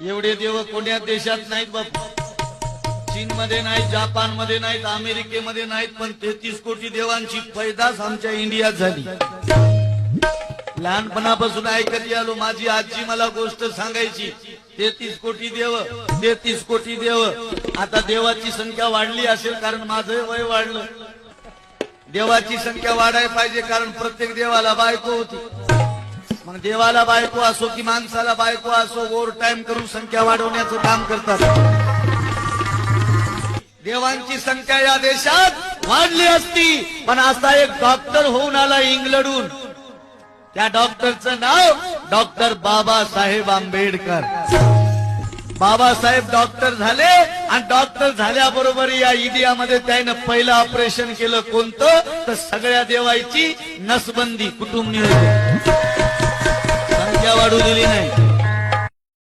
एवढे देव कोणत्या देशात नाहीत बापू. चीन मध्ये नाहीत, जपान मध्ये नाहीत, अमेरिकेमध्ये नाहीत, पण 33 कोटी देवांची पैदास आमच्या इंडियात झाली. लहानपणापासून ऐकत आलो. माझी आजी मला गोष्ट सांगायची. 33 कोटी देव, 33 कोटी देव. आता देवाची संख्या वाढली असेल कारण माझं वय वाढलं. देवाची संख्या वाढायला पाहिजे कारण प्रत्येक देवाला बायको होती. मग देवाला बायको असो की माणसाला बायको असो, ओव्हर टाइम करून संख्या वाढवण्याचं काम करतात. देवांची संख्या या देशात वाढली असती, पण असा एक डॉक्टर होऊन आला इंग्लंडहून. त्या डॉक्टरचं नाव डॉक्टर बाबासाहेब आंबेडकर. बाबासाहेब डॉक्टर झाले आणि डॉक्टर झाल्याबरोबर या इंडियामध्ये त्यानं पहिलं ऑपरेशन केलं. कोणतं? तर सगळ्या देवाची नसबंदी, कुटुंब नियोजन. संख्या वाढू दिली नाही.